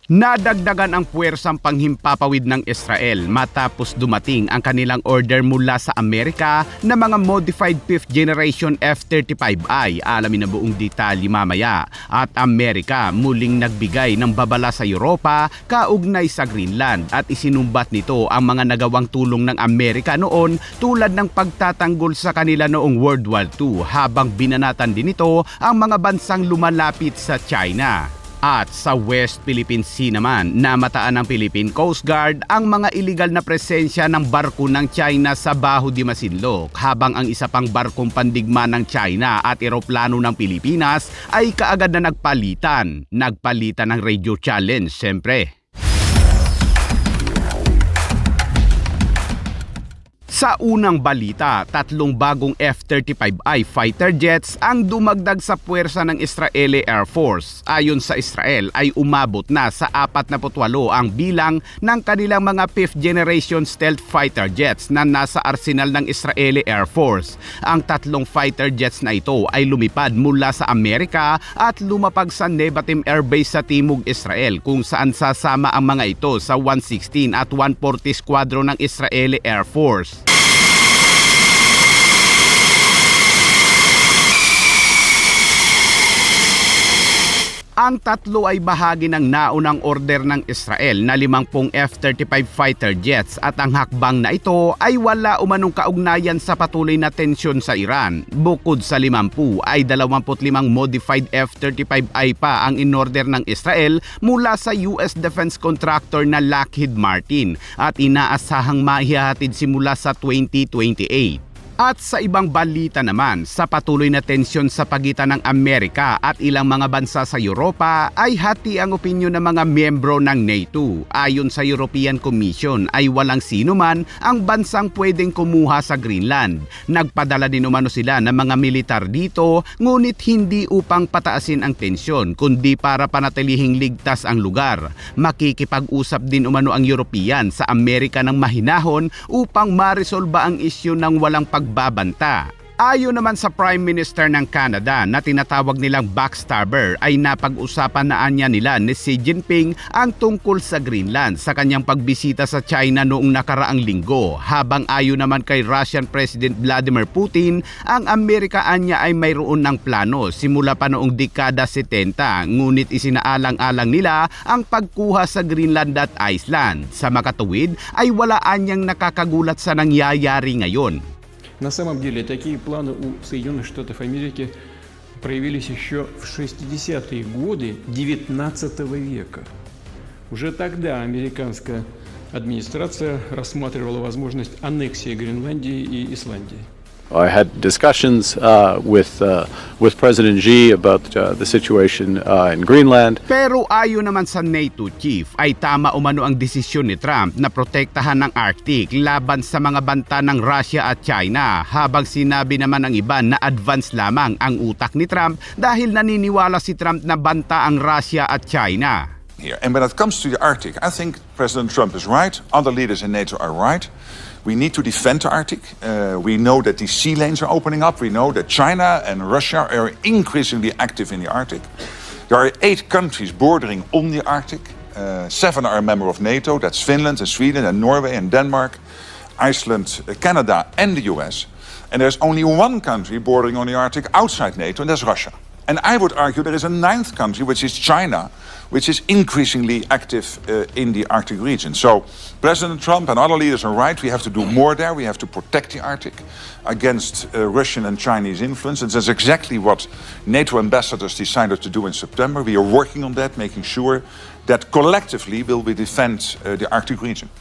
Nadagdagan ang puwersang panghimpapawid ng Israel matapos dumating ang kanilang order mula sa Amerika na mga modified 5th generation F-35I. Alamin na buong detalye mamaya. At Amerika muling nagbigay ng babala sa Europa kaugnay sa Greenland at isinumbat nito ang mga nagawang tulong ng Amerika noon tulad ng pagtatanggol sa kanila noong World War II habang binanatan din ito ang mga bansang lumalapit sa China. At sa West Philippine Sea naman, namataan ng Philippine Coast Guard ang mga iligal na presensya ng barko ng China sa Baho de Masinloc habang ang isa pang barkong pandigma ng China at eroplano ng Pilipinas ay kaagad na nagpalitan. Nagpalitan ng radio challenge, siyempre. Sa unang balita, 3 bagong F-35I fighter jets ang dumagdag sa puwersa ng Israeli Air Force. Ayon sa Israel ay umabot na sa 48 ang bilang ng kanilang mga 5th generation stealth fighter jets na nasa arsenal ng Israeli Air Force. Ang 3 fighter jets na ito ay lumipad mula sa Amerika at lumapag sa Nevatim Air Base sa Timog Israel kung saan sasama ang mga ito sa 116 at 140 Squadron ng Israeli Air Force. Ang 3 ay bahagi ng naunang order ng Israel na 50 F-35 fighter jets at ang hakbang na ito ay wala umanong kaugnayan sa patuloy na tensyon sa Iran. Bukod sa 50 ay 25 modified F-35I pa ang inorder ng Israel mula sa US defense contractor na Lockheed Martin at inaasahang mahihatid simula sa 2028. At sa ibang balita naman, sa patuloy na tensyon sa pagitan ng Amerika at ilang mga bansa sa Europa ay hati ang opinyon ng mga miyembro ng NATO. Ayon sa European Commission ay walang sino man ang bansang pwedeng kumuha sa Greenland. Nagpadala din umano sila ng mga militar dito, ngunit hindi upang pataasin ang tensyon kundi para panatilihing ligtas ang lugar. Makikipag-usap din umano ang European sa Amerika ng mahinahon upang maresolba ang isyu ng walang pagbabanta. Ayon naman sa Prime Minister ng Canada na tinatawag nilang backstabber ay napag-usapan na anya nila ni Xi Jinping ang tungkol sa Greenland sa kanyang pagbisita sa China noong nakaraang linggo. Habang ayon naman kay Russian President Vladimir Putin, ang Amerika anya ay mayroon ng plano simula pa noong dekada 70 ngunit isinaalang-alang nila ang pagkuha sa Greenland at Iceland. Sa makatuwid ay wala anyang nakakagulat sa nangyayari ngayon. На самом деле, такие планы у Соединенных Штатов Америки проявились еще в 60-е годы XIX века. Уже тогда американская администрация рассматривала возможность аннексии Гренландии и Исландии. I had discussions with President Xi about the situation in Greenland. Pero ayon naman sa NATO chief ay tama umano ang desisyon ni Trump na protektahan ng Arctic laban sa mga banta ng Russia at China, habang sinabi naman ng iba na advance lamang ang utak ni Trump dahil naniniwala si Trump na banta ang Russia at China. Here. And when it comes to the Arctic, I think President Trump is right. Other leaders in NATO are right. We need to defend the Arctic. We know that the sea lanes are opening up. We know that China and Russia are increasingly active in the Arctic. There are 8 countries bordering on the Arctic. 7 are a member of NATO. That's Finland and Sweden and Norway and Denmark, Iceland, Canada and the US. And there's only 1 country bordering on the Arctic outside NATO, and that's Russia. And I would argue there is a 9th country, which is China, which is increasingly active in the Arctic region. So President Trump and other leaders are right. We have to do more there. We have to protect the Arctic against Russian and Chinese influence. And that's exactly what NATO ambassadors decided to do in September. We are working on that, making sure that collectively will we defend the Arctic region.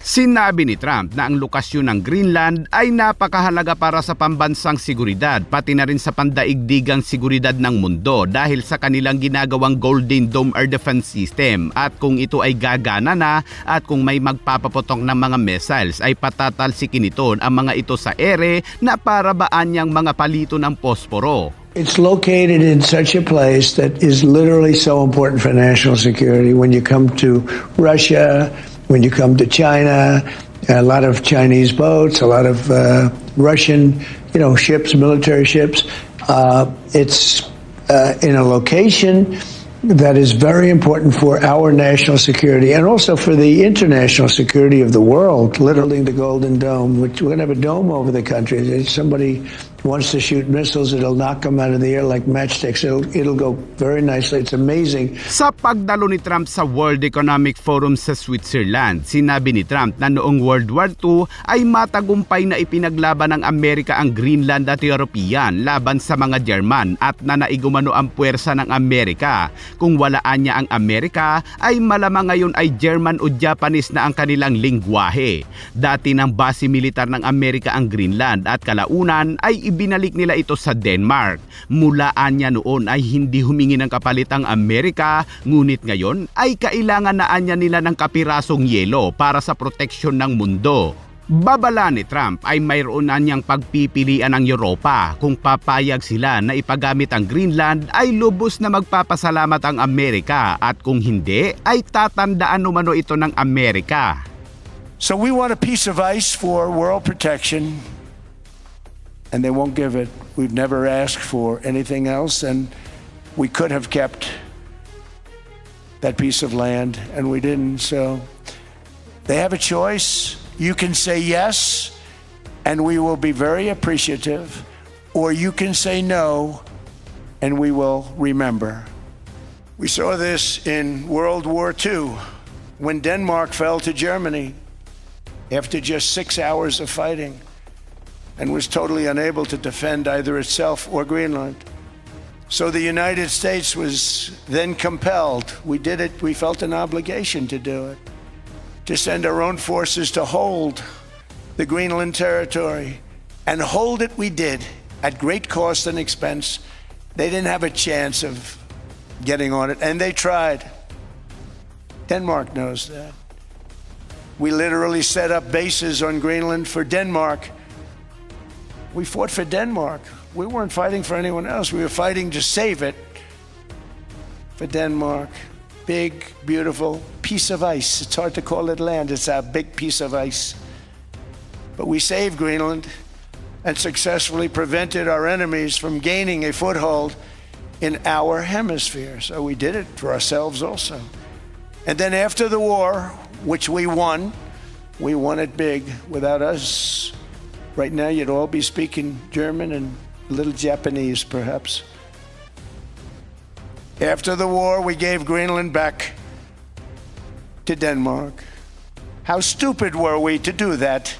Sinabi ni Trump na ang lokasyon ng Greenland ay napakahalaga para sa pambansang seguridad pati na rin sa pandaigdigang seguridad ng mundo dahil sa kanilang ginagawang Golden Dome Air Defense System, at kung ito ay gagana na at kung may magpapaputok ng mga missiles ay patatalsikin ito ang mga ito sa ere na para baan niyang mga palito ng posporo. It's located in such a place that is literally so important for national security. When you come to Russia, when you come to China, a lot of Chinese boats, a lot of Russian, ships, military ships. It's in a location that is very important for our national security and also for the international security of the world, literally the Golden Dome, which we're going to have a dome over the country. If somebody wants to shoot missiles, it'll knock them out of the air like matchsticks. It'll go very nicely. It's amazing. Sa pagdalo ni Trump sa World Economic Forum sa Switzerland, sinabi ni Trump na noong World War II ay matagumpay na ipinaglaban ng Amerika ang Greenland at European laban sa mga German at na naigumano ang puwersa ng Amerika. Kung walaan niya ang Amerika, ay malamang ngayon ay German o Japanese na ang kanilang lingwahe. Dati ng base militar ng Amerika ang Greenland at kalaunan ay ibinalik nila ito sa Denmark. Mulaan niya noon ay hindi humingi ng kapalit ang Amerika, ngunit ngayon ay kailangan na anya nila ng kapirasong yelo para sa proteksyon ng mundo. Babala ni Trump ay mayroon na niyang pagpipilian ng Europa. Kung papayag sila na ipagamit ang Greenland ay lubos na magpapasalamat ang Amerika at kung hindi ay tatandaan umano ito ng Amerika. So we want a piece of ice for world protection, and they won't give it. We've never asked for anything else, and we could have kept that piece of land, and we didn't. So they have a choice. You can say yes, and we will be very appreciative, or you can say no, and we will remember. We saw this in World War II, when Denmark fell to Germany after just 6 hours of fighting and was totally unable to defend either itself or Greenland. So the United States was then compelled, we did it, we felt an obligation to do it, to send our own forces to hold the Greenland territory. And hold it we did, at great cost and expense. They didn't have a chance of getting on it, and they tried. Denmark knows that. We literally set up bases on Greenland for Denmark. We fought for Denmark. We weren't fighting for anyone else. We were fighting to save it for Denmark. Big, beautiful piece of ice. It's hard to call it land. It's a big piece of ice. But we saved Greenland and successfully prevented our enemies from gaining a foothold in our hemisphere. So we did it for ourselves also. And then after the war, which we won it big. Without us, right now you'd all be speaking German and a little Japanese, perhaps. After the war, we gave Greenland back to Denmark. How stupid were we to do that?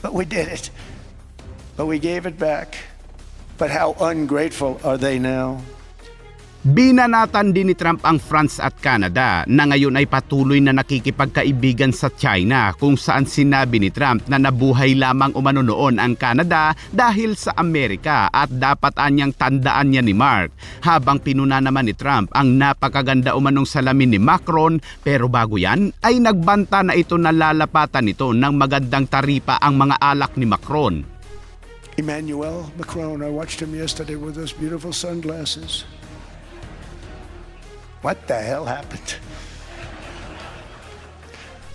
But we did it. But we gave it back. But how ungrateful are they now? Binanatan din ni Trump ang France at Canada na ngayon ay patuloy na nakikipagkaibigan sa China, kung saan sinabi ni Trump na nabuhay lamang umano noon ang Canada dahil sa Amerika at dapat anyang tandaan niya ni Mark. Habang pinuna naman ni Trump ang napakaganda umanong salamin ni Macron, pero bago yan ay nagbanta na ito na lalapatan nito ng magandang taripa ang mga alak ni Macron. Emmanuel Macron, I watched him yesterday with those beautiful sunglasses. What the hell happened?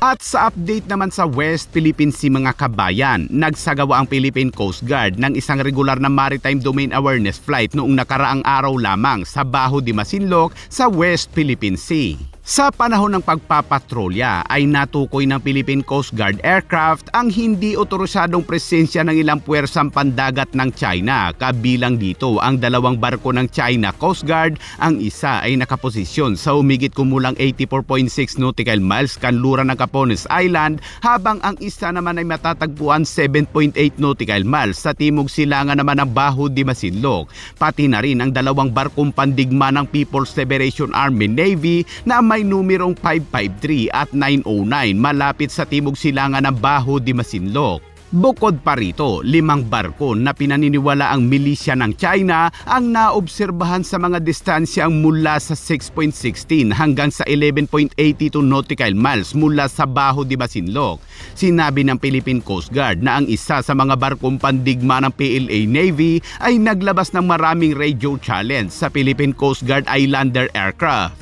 At sa update naman sa West Philippine Sea mga kabayan, nagsagawa ang Philippine Coast Guard ng isang regular na Maritime Domain Awareness flight noong nakaraang araw lamang sa Bajo de Masinloc sa West Philippine Sea. Sa panahon ng pagpapatrolya ay natukoy ng Philippine Coast Guard aircraft ang hindi otorisadong presensya ng ilang puwersang pandagat ng China. Kabilang dito ang dalawang barko ng China Coast Guard. Ang isa ay nakaposisyon sa humigit kumulang 84.6 nautical miles kanluran ng Capones Island, habang ang isa naman ay matatagpuan 7.8 nautical miles sa timog silangan naman ng Bajo de Masinloc. Pati na rin ang dalawang barkong pandigma ng People's Liberation Army Navy na may numerong 553 at 909 malapit sa timog silangan ng Bajo de Masinloc. Bukod pa rito, 5 barko na pinaniniwala ang milisya ng China ang naobserbahan sa mga distansyang mula sa 6.16 hanggang sa 11.82 nautical miles mula sa Bajo de Masinloc. Sinabi ng Philippine Coast Guard na ang isa sa mga barkong pandigma ng PLA Navy ay naglabas ng maraming radio challenge sa Philippine Coast Guard Islander aircraft.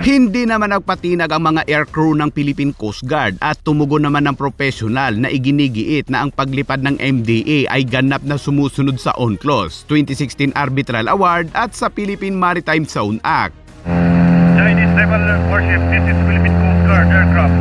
Hindi naman nagpatinag ang mga aircrew ng Philippine Coast Guard at tumugon naman ng profesional na iginigiit na ang paglipad ng MDA ay ganap na sumusunod sa UNCLOS 2016 Arbitral Award at sa Philippine Maritime Zone Act. Chinese naval warship, this is Philippine Coast Guard aircraft,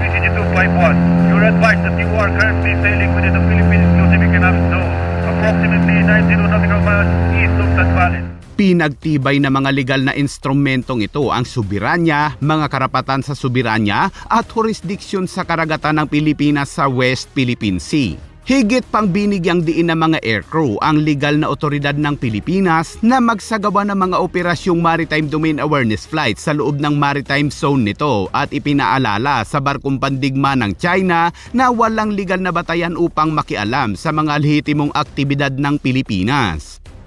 PCG-251. You're advised that you are currently sailing within the Philippine Exclusive Economic Zone, approximately 90 nautical miles east of Zambales. Pinagtibay na mga legal na instrumentong ito ang soberanya, mga karapatan sa soberanya at jurisdiksyon sa karagatan ng Pilipinas sa West Philippine Sea. Higit pang binigyang diin ng mga aircrew ang legal na otoridad ng Pilipinas na magsagawa ng mga operasyong Maritime Domain Awareness Flights sa loob ng maritime zone nito at ipinaalala sa barkong pandigma ng China na walang legal na batayan upang makialam sa mga lehitimong aktibidad ng Pilipinas.